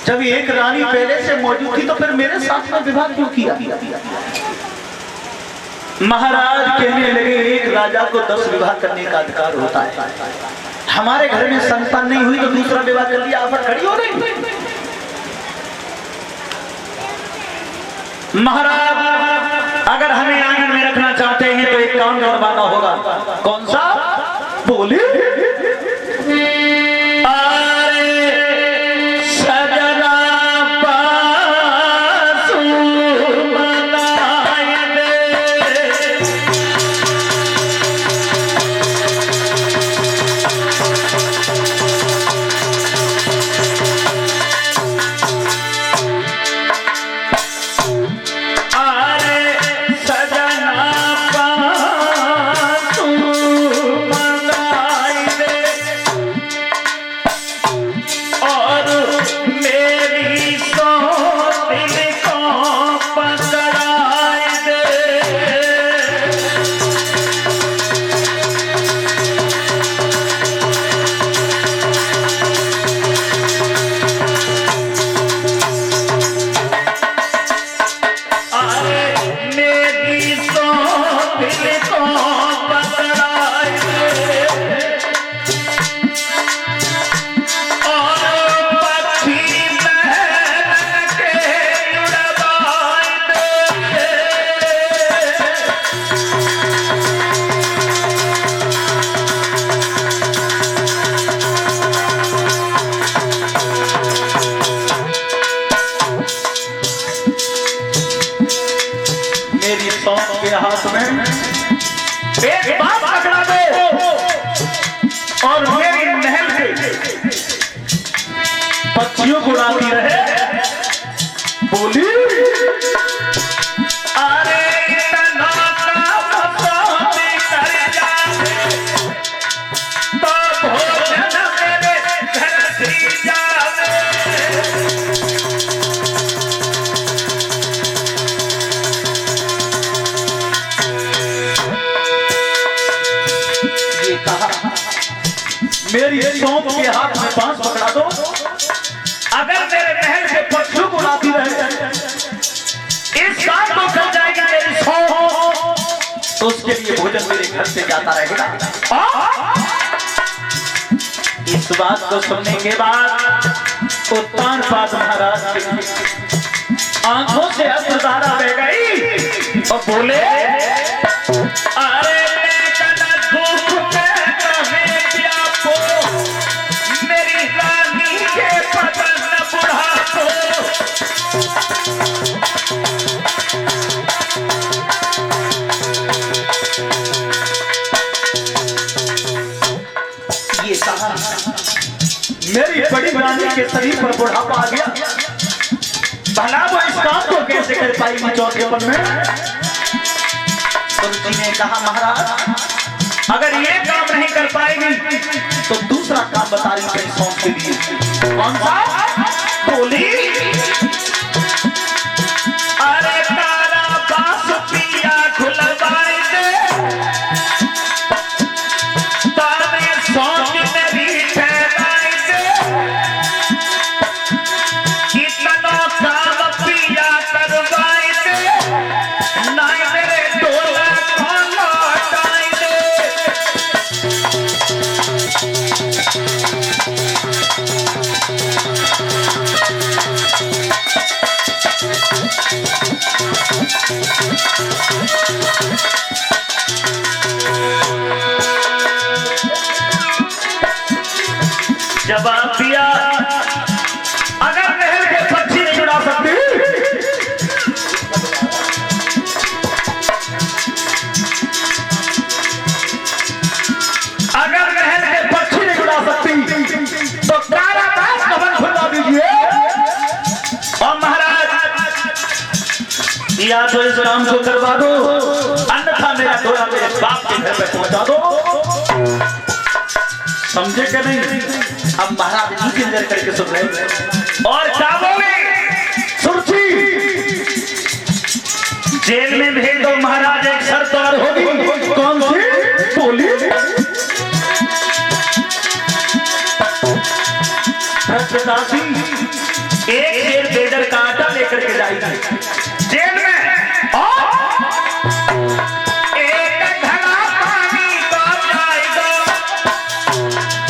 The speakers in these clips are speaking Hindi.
जब एक रानी पहले से मौजूद थी तो फिर मेरे साथ में विवाह क्यों किया? महाराज कहने लगे एक राजा को 10 विवाह करने का अधिकार होता है। हमारे घर में संतान नहीं हुई तो दूसरा विवाह कर लिया, आफत खड़ी हो रही। महाराज अगर हमें आंगन में रखना चाहते हैं तो एक काम करवाना होगा। कौन सा? बोले हाथ में एक बात पकड़ा दो और मेरी महल के पक्षियों को उड़ाती रहे। बोली अरे इतना काम कर जाए तो भोजन मेरे घर से जावे। मेरी सौंप के हाथ में बांस पकड़ा दो, अगर मेरे महल के पक्षियों को उड़ाती रहे इस बात को कर जाएगी मेरी सौंप, तो उसके लिए भोजन मेरे घर से जाता रहेगा। इस बात को सुनने के बाद उत्तानपाद महाराज की आंखों से अश्रुधारा बह गई और बोले अरे मेरी रानी के बदन बुढ़ापो। ये कहा मेरी बड़ी रानी के शरीर पर बुढ़ापा आ गया, भला वो इस काम को कैसे कर पाएगी चौथेपन में? तुलसी ने कहा महाराज अगर ये काम नहीं कर पाएगी तो दूसरा काम बता रही मेरी सौंप के लिए। कौन सा? बोली अरे तारा बास पिया खुलवाए दे तारे सौंप मेरी ठहराए दे। कितना काम पिया करवाए दे नाई मेरे डोला को लौटाए दे। जवाब दिया अगर महल के पक्षी नहीं उड़ा सकती अगर महल के पक्षी नहीं उड़ा सकती तो कारावास भवन खुलवा दीजिए। और महाराज या तो इस काम को करवा दो अन्यथा मेरा डोला मेरे बाप के घर पे पहुंचा दो। समझे क्या नहीं? अब महाराज नीचे नजर करके सुन रहे और क्या बोले? सुरची जेल में भेज दो महाराज, एक शर्त और होगी। कौन सी? बोली प्रतापी एक शेर बेदर का आटा लेकर के जाएगी जेल में, और एक घड़ा पानी का जाएगा।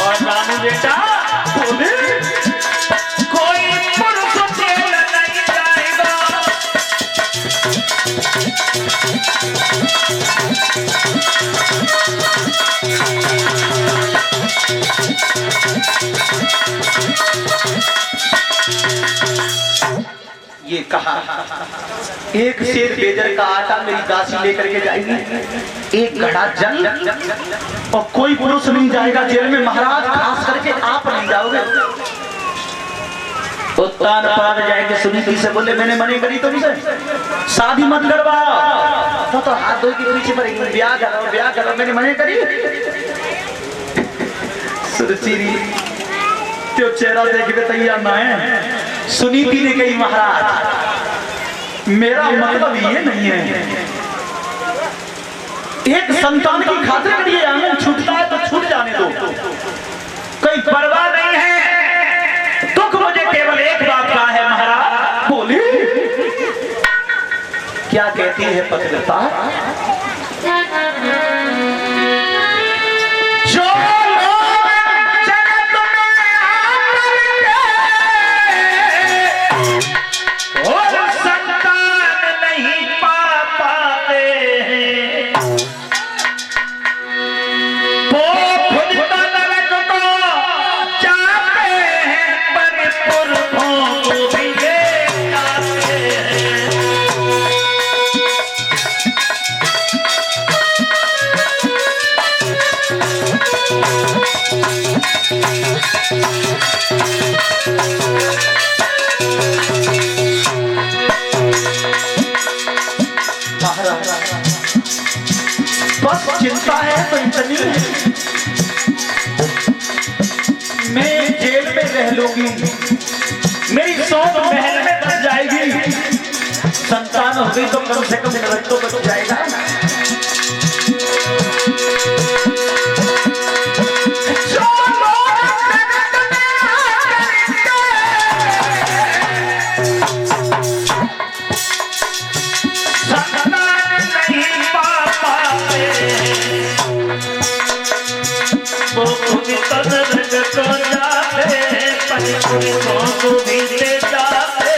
और रानू बेटा बोले कोई पुरुष जेल नहीं जाएगा। ये कहा एक शेर बेदर का आटा मेरी दासी लेकर के जाएगी, एक घड़ा जल, और कोई पुरुष नहीं जाएगा जेल में। महाराज खास करके आप नहीं जाओगे। उत्तान पार जाएंगे सुनीति से बोले मैंने मने करी तुमसे शादी मत करवाओ, तो हाथ धो के पीछे पड़ेंगे, ब्याह करो मैंने मने करी। सुरचीरी त्यो चेहरा देखने तैयार ना है। सुनीति ने कही महाराज मेरा मतलब ये नहीं है, एक संतान की खातिर अगर ये आंगन छूटता है तो छूट जाने दो, कोई परवाह नहीं है। दुख मुझे केवल एक बात का है महाराज। बोली क्या कहती है पतिव्रता? बस चिंता है तो इतनी है, मैं जेल में रह लूंगी, मेरी सौंप महल में बच जाएगी, संतान हो गई तो कम से कम नरक तो बच जाएगा। को भी ले जाते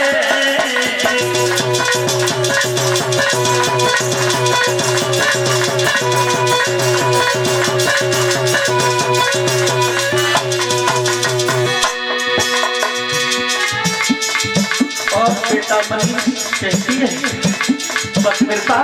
और बेटा मनी कहती है बस मिलता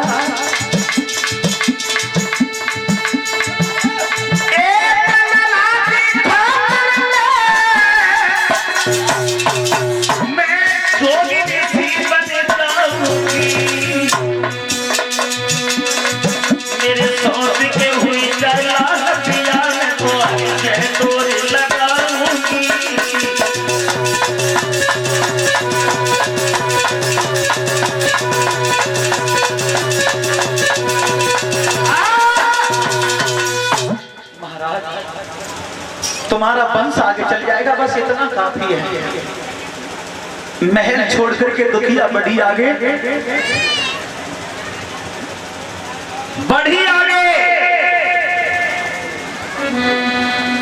तुम्हारा वंश आगे चल जाएगा, बस इतना काफी है। महल छोड़ करके दुखिया बढ़ी आगे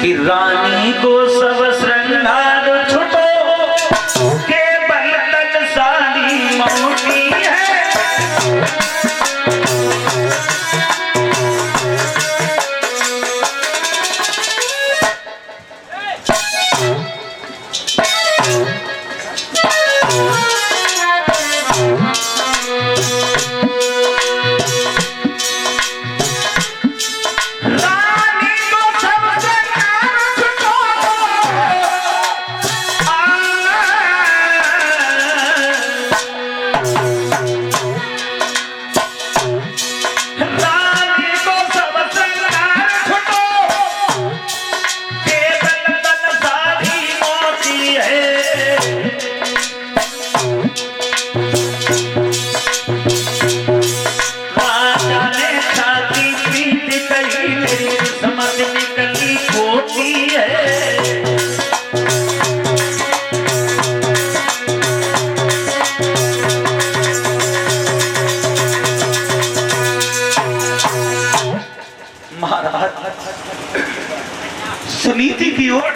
कि रानी को सब श्रृंगार छुटो केवल तन सारी मौती है। महाराज सुनीति की ओर